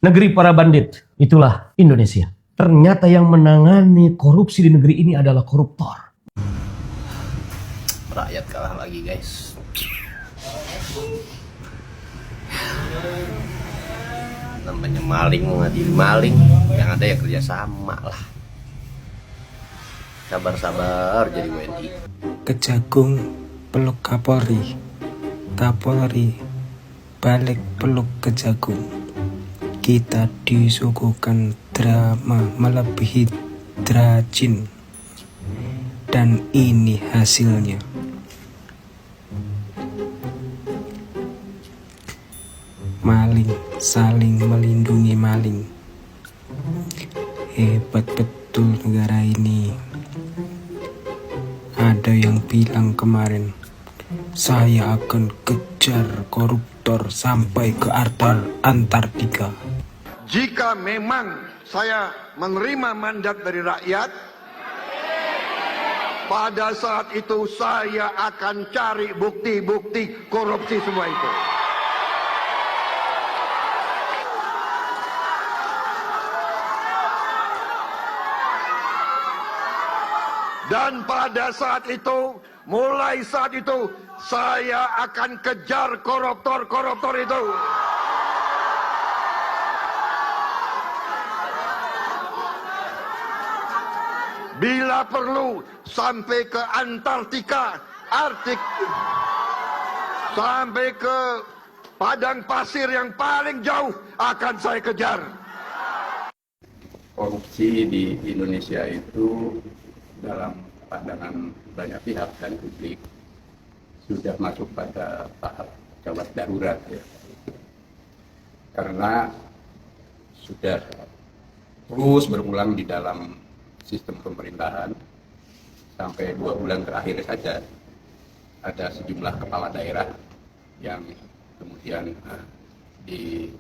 Negeri para bandit, itulah Indonesia. Ternyata yang menangani korupsi di negeri ini adalah koruptor. Rakyat kalah lagi, guys. Namanya maling mengadili maling, yang ada ya kerja sama lah. Sabar-sabar jadi WNI. Kejagung peluk Kapolri, Kapolri balik peluk Kejagung. Kita disuguhkan drama melebihi drajin, dan ini hasilnya. Maling saling melindungi maling. Hebat betul negara ini. Ada yang bilang kemarin, saya akan kejar koruptor sampai ke Antartika. Jika memang saya menerima mandat dari rakyat, pada saat itu saya akan cari bukti-bukti korupsi semua itu. Dan pada saat itu, mulai saat itu, saya akan kejar koruptor-koruptor itu. Bila perlu sampai ke Antartika, Arktik, sampai ke padang pasir yang paling jauh akan saya kejar. Korupsi di Indonesia itu dalam pandangan banyak pihak dan publik sudah masuk pada tahap gawat darurat, ya. Karena sudah terus berulang di dalam sistem pemerintahan. Sampai 2 bulan terakhir saja ada sejumlah kepala daerah yang kemudian ditangkap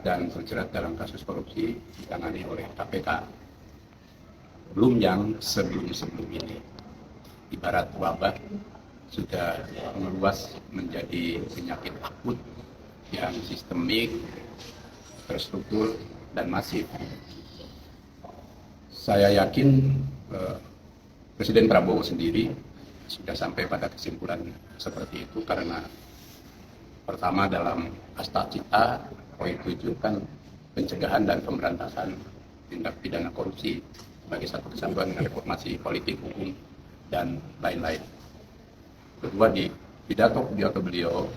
dan terjerat dalam kasus korupsi ditangani oleh KPK. Belum yang sebelum ini, ibarat wabah sudah meluas menjadi penyakit akut yang sistemik, terstruktur, dan masif. Saya yakin Presiden Prabowo sendiri sudah sampai pada kesimpulan seperti itu karena pertama dalam Asta Cita poin 7 kan pencegahan dan pemberantasan tindak pidana korupsi sebagai satu kesatuan dengan reformasi politik, hukum, dan lain-lain. Kedua, di pidato beliau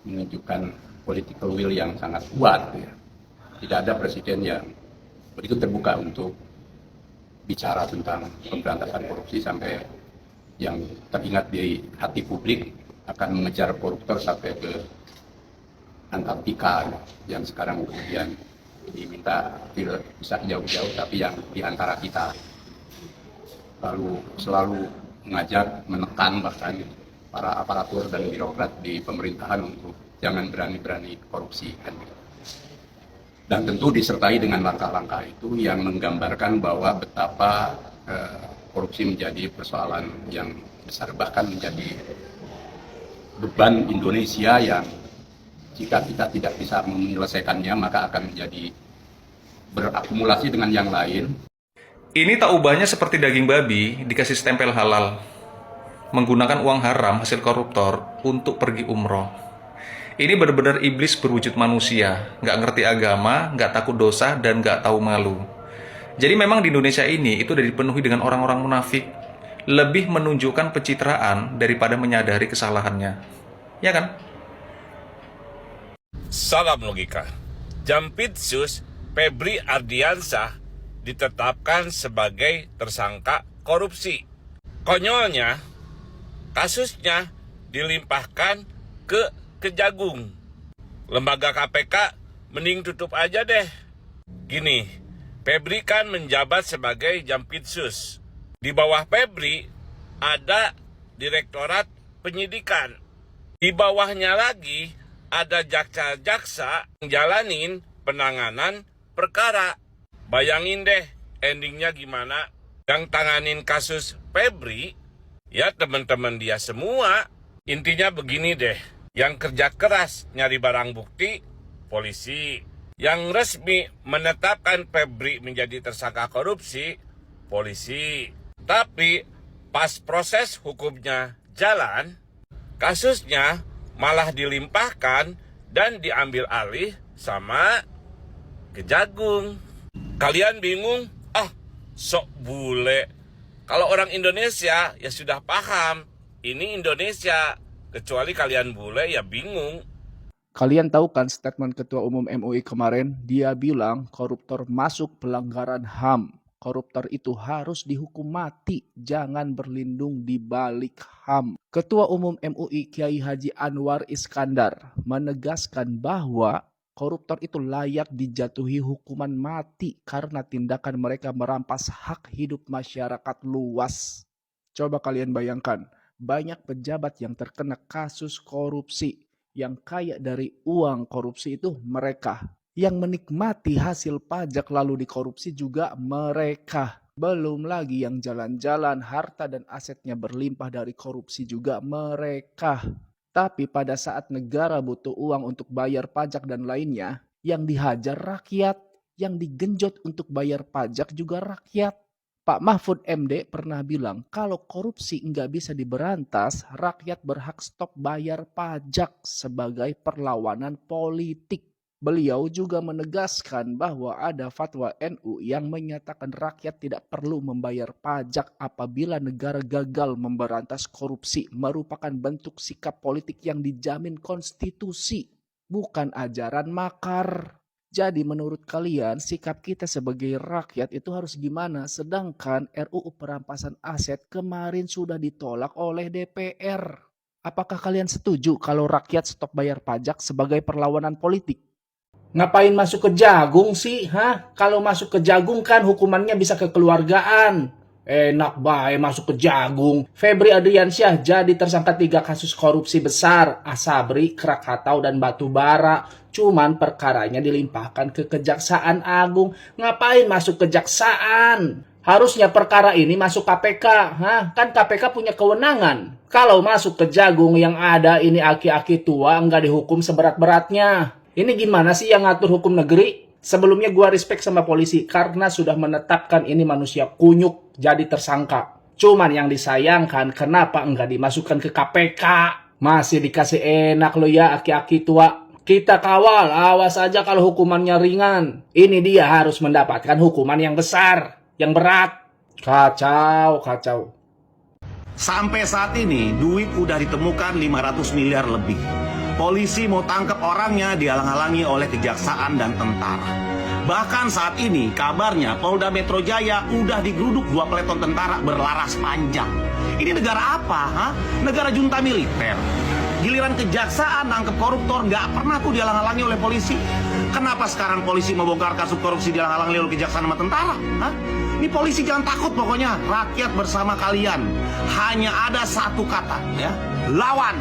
menunjukkan political will yang sangat kuat, ya. Tidak ada presiden yang begitu terbuka untuk bicara tentang pemberantasan korupsi sampai yang teringat di hati publik akan mengejar koruptor sampai ke Antartika, yang sekarang kemudian diminta tidak bisa jauh-jauh tapi yang di antara kita. Lalu selalu mengajak, menekan bahkan para aparatur dan birokrat di pemerintahan untuk jangan berani-berani korupsi, kan. Dan tentu disertai dengan langkah-langkah itu yang menggambarkan bahwa betapa korupsi menjadi persoalan yang besar, bahkan menjadi beban Indonesia yang jika kita tidak bisa menyelesaikannya maka akan menjadi berakumulasi dengan yang lain. Ini tak ubahnya seperti daging babi dikasih stempel halal, menggunakan uang haram hasil koruptor untuk pergi umroh. Ini benar-benar iblis berwujud manusia, nggak ngerti agama, nggak takut dosa, dan nggak tahu malu. Jadi memang di Indonesia ini itu udah dipenuhi dengan orang-orang munafik, lebih menunjukkan pencitraan daripada menyadari kesalahannya. Ya kan? Salam logika. Jampitsus Febri Ardiansyah ditetapkan sebagai tersangka korupsi. Konyolnya, kasusnya dilimpahkan ke Kejagung. Lembaga KPK mending tutup aja deh. Gini, Febri kan menjabat sebagai Jampitsus. Di bawah Febri ada Direktorat Penyidikan. Di bawahnya lagi ada jaksa-jaksa yang jalanin penanganan perkara. Bayangin deh endingnya gimana. Yang tanganin kasus Febri, ya teman-teman dia semua. Intinya begini deh, yang kerja keras nyari barang bukti, polisi. Yang resmi menetapkan Febri menjadi tersangka korupsi, polisi. Tapi pas proses hukumnya jalan, kasusnya malah dilimpahkan dan diambil alih sama Kejagung. Kalian bingung? Sok bule. Kalau orang Indonesia ya sudah paham, ini Indonesia. Kecuali kalian bule ya bingung. Kalian tahu kan statement Ketua Umum MUI kemarin? Dia bilang koruptor masuk pelanggaran HAM. Koruptor itu harus dihukum mati, jangan berlindung di balik HAM. Ketua Umum MUI Kiai Haji Anwar Iskandar menegaskan bahwa koruptor itu layak dijatuhi hukuman mati karena tindakan mereka merampas hak hidup masyarakat luas. Coba kalian bayangkan, banyak pejabat yang terkena kasus korupsi. Yang kaya dari uang korupsi itu mereka. Yang menikmati hasil pajak lalu dikorupsi juga mereka. Belum lagi yang jalan-jalan, harta dan asetnya berlimpah dari korupsi juga mereka. Tapi pada saat negara butuh uang untuk bayar pajak dan lainnya, yang dihajar rakyat, yang digenjot untuk bayar pajak juga rakyat. Pak Mahfud MD pernah bilang kalau korupsi nggak bisa diberantas, rakyat berhak stop bayar pajak sebagai perlawanan politik. Beliau juga menegaskan bahwa ada fatwa NU yang menyatakan rakyat tidak perlu membayar pajak apabila negara gagal memberantas korupsi, merupakan bentuk sikap politik yang dijamin konstitusi, bukan ajaran makar. Jadi menurut kalian sikap kita sebagai rakyat itu harus gimana? Sedangkan RUU perampasan aset kemarin sudah ditolak oleh DPR. Apakah kalian setuju kalau rakyat stop bayar pajak sebagai perlawanan politik? Ngapain masuk ke jagung sih? Kalau masuk ke jagung kan hukumannya bisa kekeluargaan. Enak bae masuk ke jagung. Febri Adriansyah jadi tersangka 3 kasus korupsi besar. Asabri, Krakatau, dan Batubara. Cuman perkaranya dilimpahkan ke Kejaksaan Agung. Ngapain masuk kejaksaan? Harusnya perkara ini masuk KPK. Kan KPK punya kewenangan. Kalau masuk ke jagung yang ada ini aki-aki tua nggak dihukum seberat-beratnya. Ini gimana sih yang ngatur hukum negeri? Sebelumnya gua respect sama polisi karena sudah menetapkan ini manusia kunyuk jadi tersangka. Cuman yang disayangkan kenapa enggak dimasukkan ke KPK? Masih dikasih enak lo ya aki-aki tua. Kita kawal, awas aja kalau hukumannya ringan. Ini dia harus mendapatkan hukuman yang besar, yang berat. Kacau. Sampai saat ini duit udah ditemukan 500 miliar lebih. Polisi mau tangkap orangnya dihalang-halangi oleh kejaksaan dan tentara. Bahkan saat ini kabarnya Polda Metro Jaya udah digeruduk 2 peleton tentara berlaras panjang. Ini negara apa? Negara junta militer. Giliran kejaksaan nangkep koruptor nggak pernah tuh dihalang-halangi oleh polisi. Kenapa sekarang polisi membongkar kasus korupsi dihalang-halangi oleh kejaksaan sama tentara? Ini polisi jangan takut pokoknya. Rakyat bersama kalian. Hanya ada satu kata ya, lawan.